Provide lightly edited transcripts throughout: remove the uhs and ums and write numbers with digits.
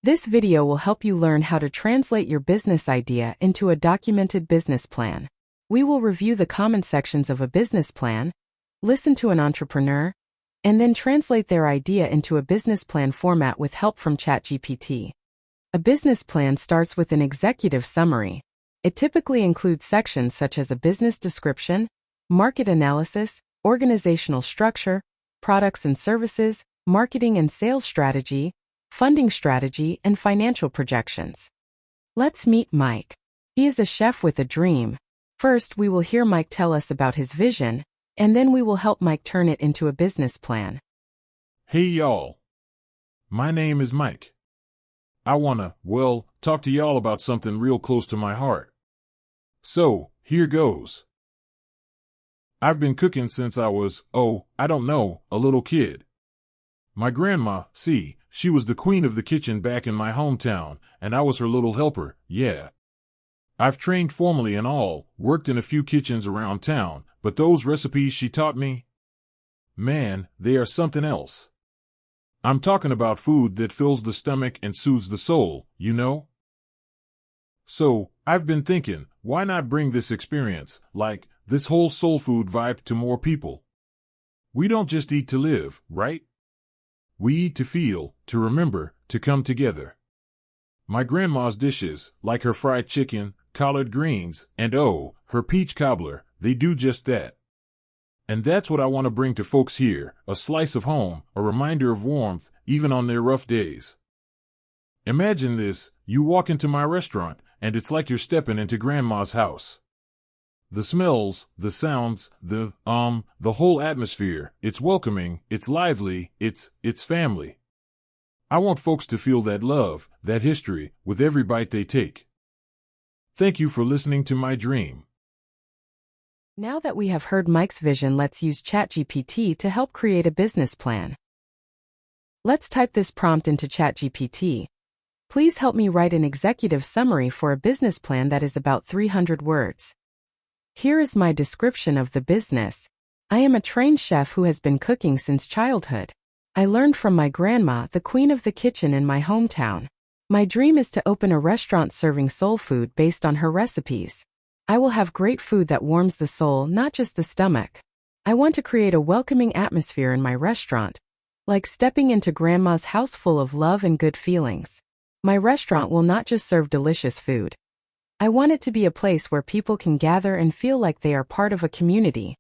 This video will help you learn how to translate your business idea into a documented business plan. We will review the common sections of a business plan, listen to an entrepreneur, and then translate their idea into a business plan format with help from ChatGPT. A business plan starts with an executive summary. It typically includes sections such as a business description, market analysis, organizational structure, products and services, marketing and sales strategy, funding strategy, and financial projections. Let's meet Mike. He is a chef with a dream. First, we will hear Mike tell us about his vision, and then we will help Mike turn it into a business plan. Hey y'all. My name is Mike. I wanna, talk to y'all about something real close to my heart. So, here goes. I've been cooking since I was, a little kid. My grandma, she was the queen of the kitchen back in my hometown, and I was her little helper, yeah. I've trained formally and all, worked in a few kitchens around town, but those recipes she taught me, man, they are something else. I'm talking about food that fills the stomach and soothes the soul, you know? So, I've been thinking, why not bring this experience, like, this whole soul food vibe to more people? We don't just eat to live, right? We eat to feel, to remember, to come together. My grandma's dishes, like her fried chicken, collard greens, and her peach cobbler, they do just that. And that's what I want to bring to folks here, a slice of home, a reminder of warmth, even on their rough days. Imagine this, you walk into my restaurant, and it's like you're stepping into Grandma's house. The smells, the sounds, the whole atmosphere, it's welcoming, it's lively, it's family. I want folks to feel that love, that history, with every bite they take. Thank you for listening to my dream. Now that we have heard Mike's vision, let's use ChatGPT to help create a business plan. Let's type this prompt into ChatGPT. Please help me write an executive summary for a business plan that is about 300 words. Here is my description of the business. I am a trained chef who has been cooking since childhood. I learned from my grandma, the queen of the kitchen in my hometown. My dream is to open a restaurant serving soul food based on her recipes. I will have great food that warms the soul, not just the stomach. I want to create a welcoming atmosphere in my restaurant, like stepping into Grandma's house full of love and good feelings. My restaurant will not just serve delicious food. I want it to be a place where people can gather and feel like they are part of a community.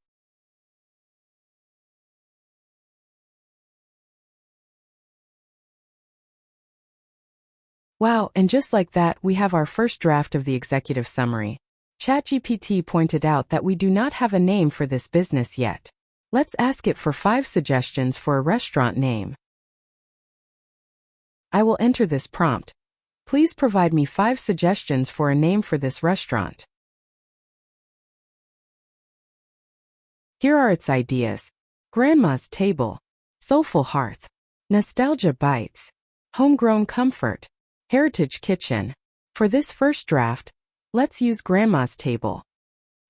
Wow, and just like that, we have our first draft of the executive summary. ChatGPT pointed out that we do not have a name for this business yet. Let's ask it for 5 suggestions for a restaurant name. I will enter this prompt. Please provide me 5 suggestions for a name for this restaurant. Here are its ideas: Grandma's Table, Soulful Hearth, Nostalgia Bites, Homegrown Comfort, Heritage Kitchen. For this first draft, let's use Grandma's Table.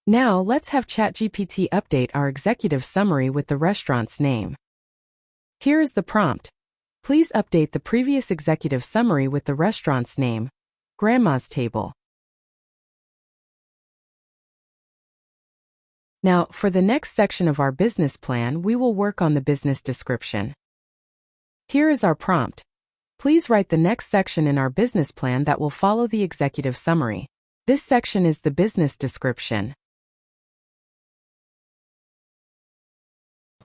Now let's have ChatGPT update our executive summary with the restaurant's name. Here is the prompt. Please update the previous executive summary with the restaurant's name, Grandma's Table. Now, for the next section of our business plan, we will work on the business description. Here is our prompt. Please write the next section in our business plan that will follow the executive summary. This section is the business description.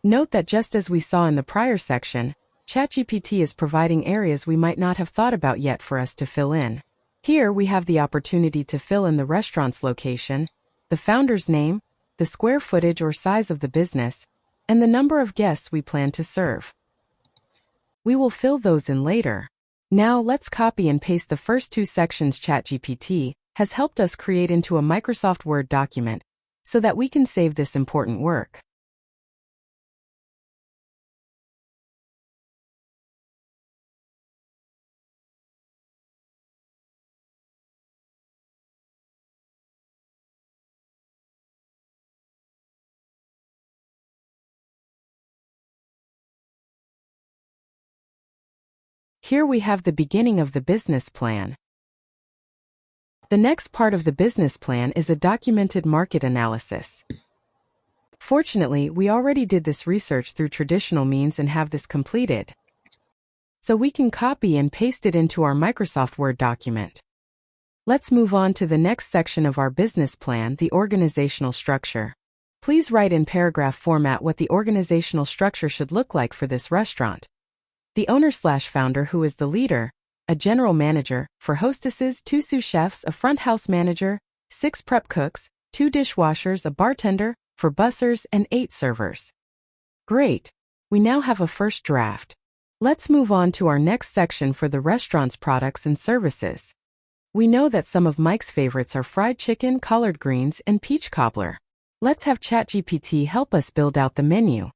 Note that just as we saw in the prior section, ChatGPT is providing areas we might not have thought about yet for us to fill in. Here we have the opportunity to fill in the restaurant's location, the founder's name, the square footage or size of the business, and the number of guests we plan to serve. We will fill those in later. Now let's copy and paste the first 2 sections ChatGPT has helped us create into a Microsoft Word document so that we can save this important work. Here we have the beginning of the business plan. The next part of the business plan is a documented market analysis. Fortunately, we already did this research through traditional means and have this completed. So we can copy and paste it into our Microsoft Word document. Let's move on to the next section of our business plan, the organizational structure. Please write in paragraph format what the organizational structure should look like for this restaurant. The owner/founder, who is the leader, a general manager, for hostesses, 2 sous chefs, a front house manager, 6 prep cooks, 2 dishwashers, a bartender, for bussers, and 8 servers. Great! We now have a first draft. Let's move on to our next section for the restaurant's products and services. We know that some of Mike's favorites are fried chicken, collard greens, and peach cobbler. Let's have ChatGPT help us build out the menu.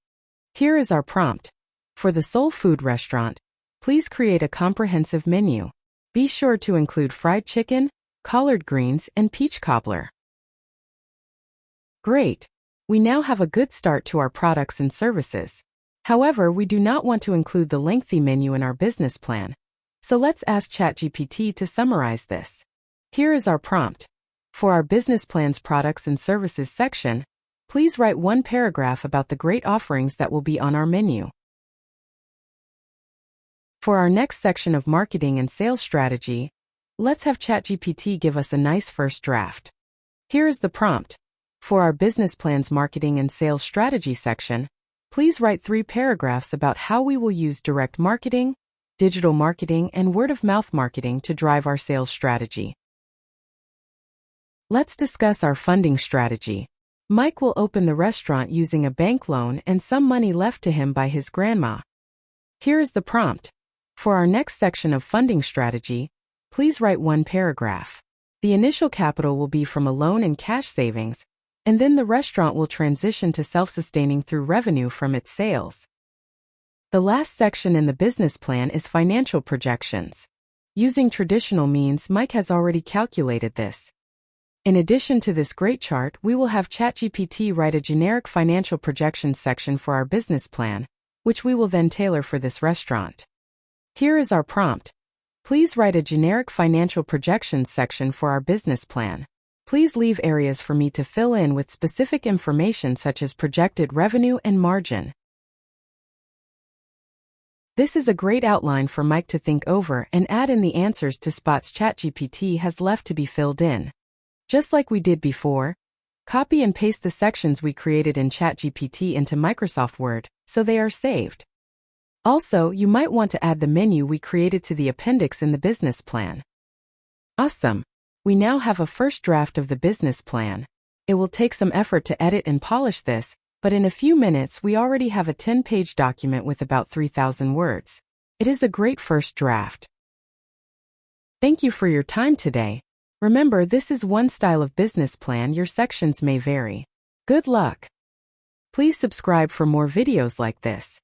Here is our prompt. For the soul food restaurant, please create a comprehensive menu. Be sure to include fried chicken, collard greens, and peach cobbler. Great! We now have a good start to our products and services. However, we do not want to include the lengthy menu in our business plan. So let's ask ChatGPT to summarize this. Here is our prompt. For our business plan's products and services section, please write 1 paragraph about the great offerings that will be on our menu. For our next section of marketing and sales strategy, let's have ChatGPT give us a nice first draft. Here is the prompt. For our business plan's marketing and sales strategy section, please write 3 paragraphs about how we will use direct marketing, digital marketing, and word-of-mouth marketing to drive our sales strategy. Let's discuss our funding strategy. Mike will open the restaurant using a bank loan and some money left to him by his grandma. Here is the prompt. For our next section of funding strategy, please write 1 paragraph. The initial capital will be from a loan and cash savings, and then the restaurant will transition to self-sustaining through revenue from its sales. The last section in the business plan is financial projections. Using traditional means, Mike has already calculated this. In addition to this great chart, we will have ChatGPT write a generic financial projections section for our business plan, which we will then tailor for this restaurant. Here is our prompt. Please write a generic financial projections section for our business plan. Please leave areas for me to fill in with specific information such as projected revenue and margin. This is a great outline for Mike to think over and add in the answers to spots ChatGPT has left to be filled in. Just like we did before, copy and paste the sections we created in ChatGPT into Microsoft Word, so they are saved. Also, you might want to add the menu we created to the appendix in the business plan. Awesome! We now have a first draft of the business plan. It will take some effort to edit and polish this, but in a few minutes we already have a 10-page document with about 3,000 words. It is a great first draft. Thank you for your time today. Remember, this is one style of business plan, your sections may vary. Good luck! Please subscribe for more videos like this.